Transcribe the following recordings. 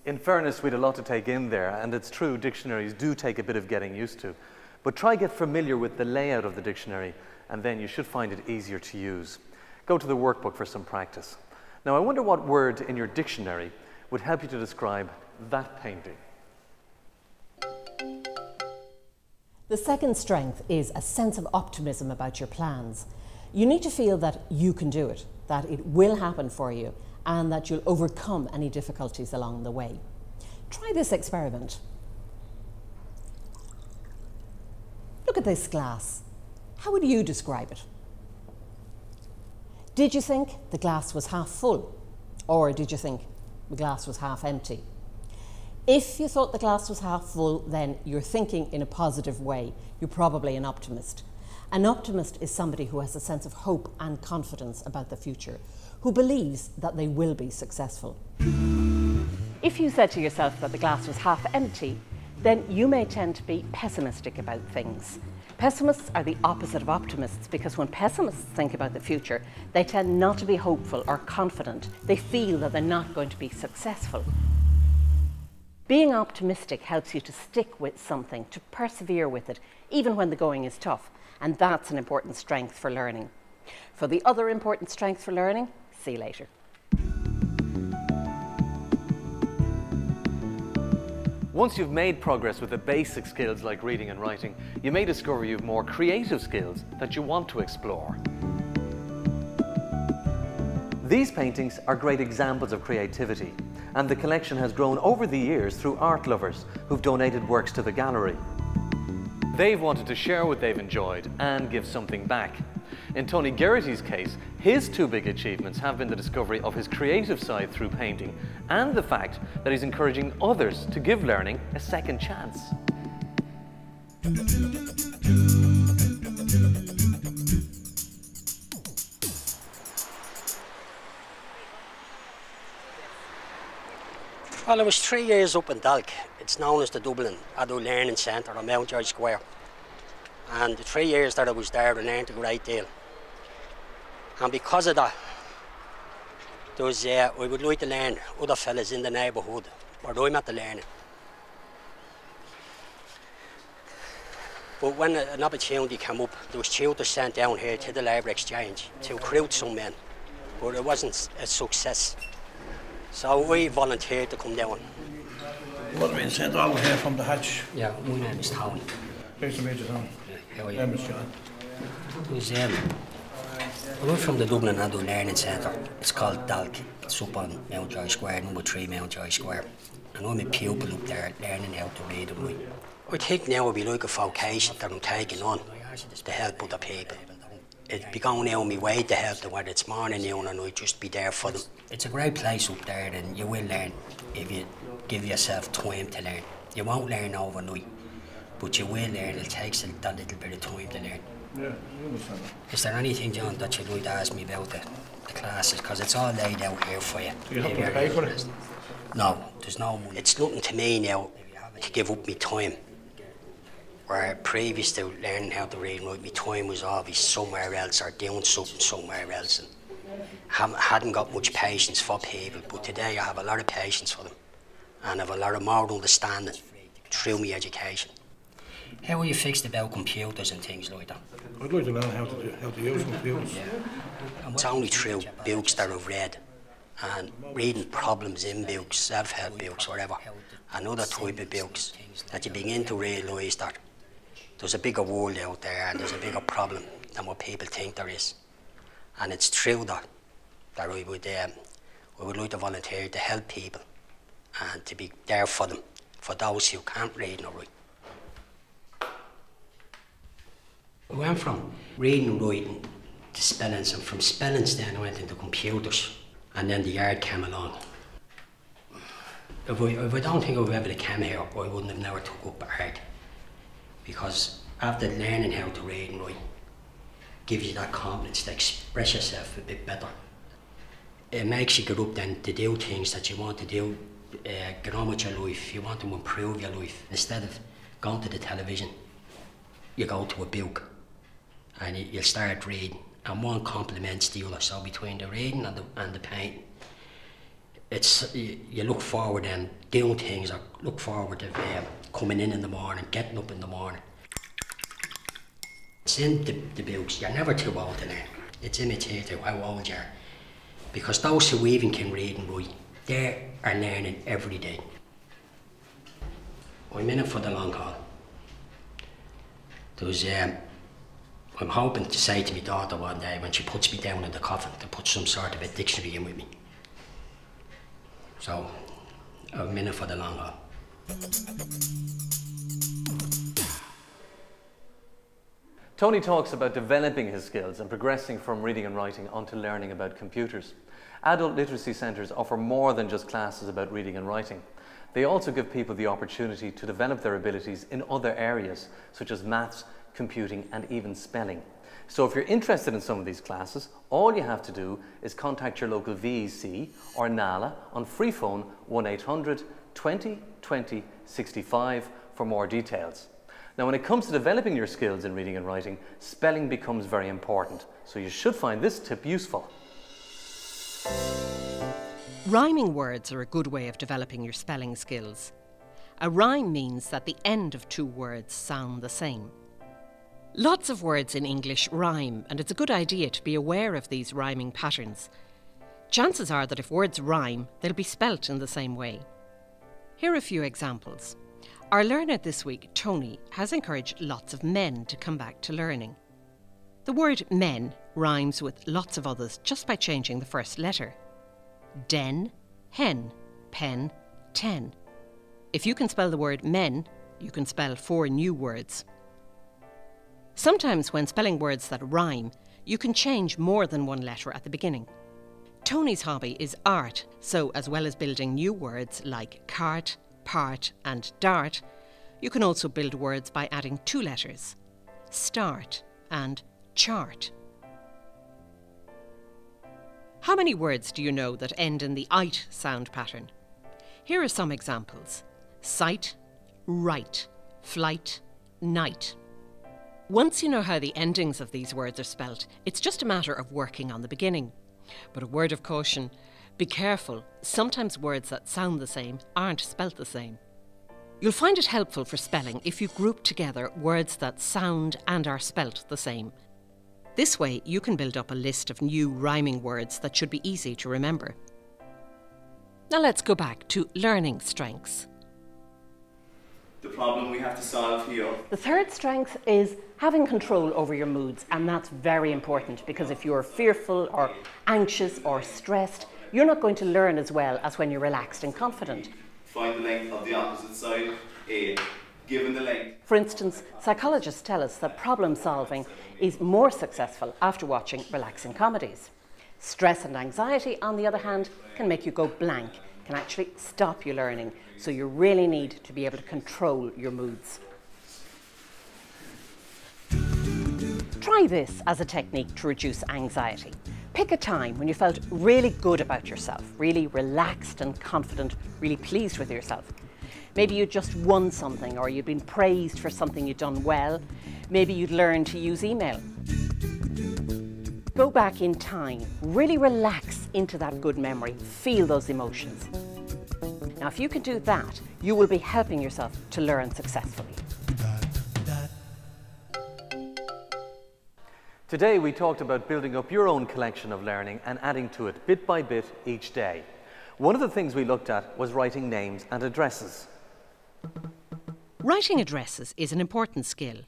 In fairness, we had a lot to take in there, and it's true, dictionaries do take a bit of getting used to. But try get familiar with the layout of the dictionary, and then you should find it easier to use. Go to the workbook for some practice. Now, I wonder what word in your dictionary would help you to describe that painting. The second strength is a sense of optimism about your plans. You need to feel that you can do it, that it will happen for you, and that you'll overcome any difficulties along the way. Try this experiment. Look at this glass. How would you describe it? Did you think the glass was half full? Or did you think the glass was half empty? If you thought the glass was half full, then you're thinking in a positive way. You're probably an optimist. An optimist is somebody who has a sense of hope and confidence about the future, who believes that they will be successful. If you said to yourself that the glass was half empty, then you may tend to be pessimistic about things. Pessimists are the opposite of optimists, because when pessimists think about the future, they tend not to be hopeful or confident. They feel that they're not going to be successful. Being optimistic helps you to stick with something, to persevere with it, even when the going is tough. And that's an important strength for learning. For the other important strength for learning, see you later. Once you've made progress with the basic skills like reading and writing, you may discover you have more creative skills that you want to explore. These paintings are great examples of creativity, and the collection has grown over the years through art lovers who've donated works to the gallery. They've wanted to share what they've enjoyed and give something back. In Tony Geraghty's case, his two big achievements have been the discovery of his creative side through painting and the fact that he's encouraging others to give learning a second chance. Well, I was 3 years up in Dalk. It's known as the Dublin Adult Learning Centre on Mountjoy Square. And the 3 years that I was there, I learned a great deal. And because of that, I would like to learn other fellas in the neighbourhood where I'm at the learning. But when an opportunity came up, there was tutors sent down here to the Labour Exchange to recruit some men, but it wasn't a success. So we volunteered to come down. What have been sent over here from the Hatch? Yeah, my name is Tony. Nice to meet you, Tony. Yeah, how are you? I'm John. I went from the Dublin Adult Learning Centre. It's called Dalk. It's up on Mountjoy Square, number 3 Mountjoy Square. And I'm a pupil up there learning how to read and write. I think now it'd be like a vocation that I'm taking on to help other people. It'd be going out of my way to help them, whether it's morning, noon, and I'd just be there for them. It's a great place up there, and you will learn if you give yourself time to learn. You won't learn overnight, but you will learn. It takes a little bit of time to learn. Yeah, I understand. Is there anything, John, that you'd like to ask me about the classes? Because it's all laid out here for you. Do you have to pay for it? No, there's no money. It's nothing to me now to give up my time. Where previous to learning how to read and write, my time was always somewhere else or doing something somewhere else. And hadn't got much patience for people, but today I have a lot of patience for them. And I have a lot of more understanding through my education. How are you fixed about computers and things like that? I'd like to learn how to use computers. Yeah. It's only through books that I've read and reading problems in books, self-help books, whatever, and other type of books that you begin to realise that there's a bigger world out there and there's a bigger problem than what people think there is. And it's true that I would like to volunteer to help people and to be there for them, for those who can't read nor write. I went from reading and writing to spellings, and from spellings then I went into computers, and then the art came along. If I don't think I would ever come here, I wouldn't have never took up art. Because after learning how to read and write, gives you that confidence to express yourself a bit better. It makes you get up then to do things that you want to do, get on with your life, you want to improve your life. Instead of going to the television, you go to a book and you start reading, and one complements the other. So between the reading and the painting, It's, you look forward and doing things, or look forward to coming in the morning, getting up in the morning. It's in the books. You're never too old to learn. It's imitative how old you are. Because those who even can read and write, they are learning every day. I'm in it for the long haul. I'm hoping to say to my daughter one day when she puts me down in the coffin to put some sort of a dictionary in with me. So, I'm in it for the long haul. Tony talks about developing his skills and progressing from reading and writing onto learning about computers. Adult literacy centres offer more than just classes about reading and writing. They also give people the opportunity to develop their abilities in other areas, such as maths, computing and even spelling. So if you're interested in some of these classes, all you have to do is contact your local VEC or NALA on free phone 1800 20 20 65 for more details. Now, when it comes to developing your skills in reading and writing, spelling becomes very important, so you should find this tip useful. Rhyming words are a good way of developing your spelling skills. A rhyme means that the end of two words sound the same. Lots of words in English rhyme, and it's a good idea to be aware of these rhyming patterns. Chances are that if words rhyme, they'll be spelt in the same way. Here are a few examples. Our learner this week, Tony, has encouraged lots of men to come back to learning. The word men rhymes with lots of others just by changing the first letter. Den, hen, pen, ten. If you can spell the word men, you can spell 4 new words. Sometimes when spelling words that rhyme, you can change more than one letter at the beginning. Tony's hobby is art, so as well as building new words like cart, part and dart, you can also build words by adding 2 letters, start and chart. How many words do you know that end in the ite sound pattern? Here are some examples: sight, right, flight, night. Once you know how the endings of these words are spelt, it's just a matter of working on the beginning. But a word of caution, be careful, sometimes words that sound the same aren't spelt the same. You'll find it helpful for spelling if you group together words that sound and are spelt the same. This way you can build up a list of new rhyming words that should be easy to remember. Now let's go back to learning strengths. The problem we have to solve here. The third strength is having control over your moods, and that's very important because if you're fearful or anxious or stressed, you're not going to learn as well as when you're relaxed and confident. Find the length of the opposite side, A, given the length. For instance, psychologists tell us that problem solving is more successful after watching relaxing comedies. Stress and anxiety, on the other hand, can make you go blank, can actually stop you learning, so you really need to be able to control your moods. Try this as a technique to reduce anxiety. Pick a time when you felt really good about yourself, really relaxed and confident, really pleased with yourself. Maybe you just won something, or you'd been praised for something you'd done well. Maybe you'd learned to use email. Go back in time, really relax into that good memory, feel those emotions. Now, if you can do that, you will be helping yourself to learn successfully. Today we talked about building up your own collection of learning and adding to it bit by bit each day. One of the things we looked at was writing names and addresses. Writing addresses is an important skill.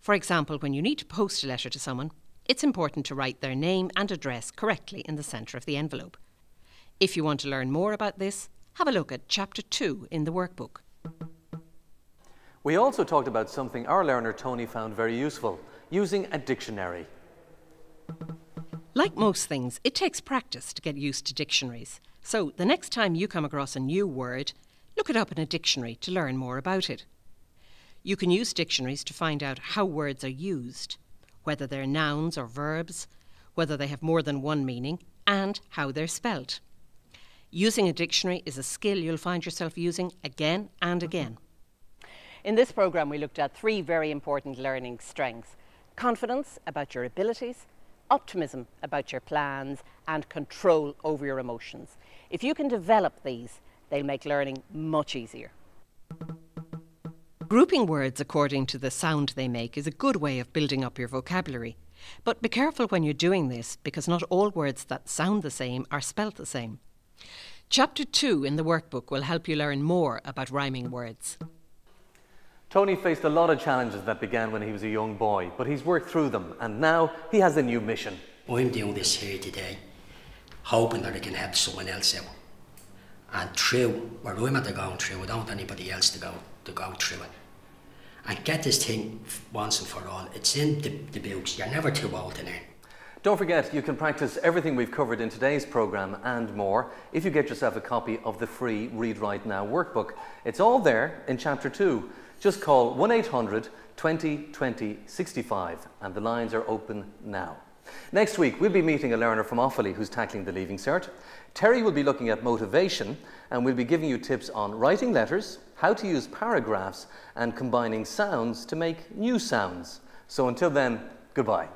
For example, when you need to post a letter to someone, it's important to write their name and address correctly in the centre of the envelope. If you want to learn more about this, have a look at Chapter 2 in the workbook. We also talked about something our learner Tony found very useful, using a dictionary. Like most things, it takes practice to get used to dictionaries. So the next time you come across a new word, look it up in a dictionary to learn more about it. You can use dictionaries to find out how words are used, whether they're nouns or verbs, whether they have more than one meaning, and how they're spelt. Using a dictionary is a skill you'll find yourself using again and again. In this programme, we looked at 3 very important learning strengths: confidence about your abilities, optimism about your plans, and control over your emotions. If you can develop these, they'll make learning much easier. Grouping words according to the sound they make is a good way of building up your vocabulary. But be careful when you're doing this, because not all words that sound the same are spelt the same. Chapter 2 in the workbook will help you learn more about rhyming words. Tony faced a lot of challenges that began when he was a young boy, but he's worked through them, and now he has a new mission. I'm doing this here today, hoping that I can help someone else out. And through where I'm at going through, I don't want anybody else to go through it. And get this thing once and for all. It's in the books. You're never too old to learn. Don't forget, you can practice everything we've covered in today's programme and more if you get yourself a copy of the free Read Write Now workbook. It's all there in Chapter 2. Just call 1800 20 20 65 and the lines are open now. Next week, we'll be meeting a learner from Offaly who's tackling the Leaving Cert. Terry will be looking at motivation, and we'll be giving you tips on writing letters, how to use paragraphs, and combining sounds to make new sounds. So until then, goodbye.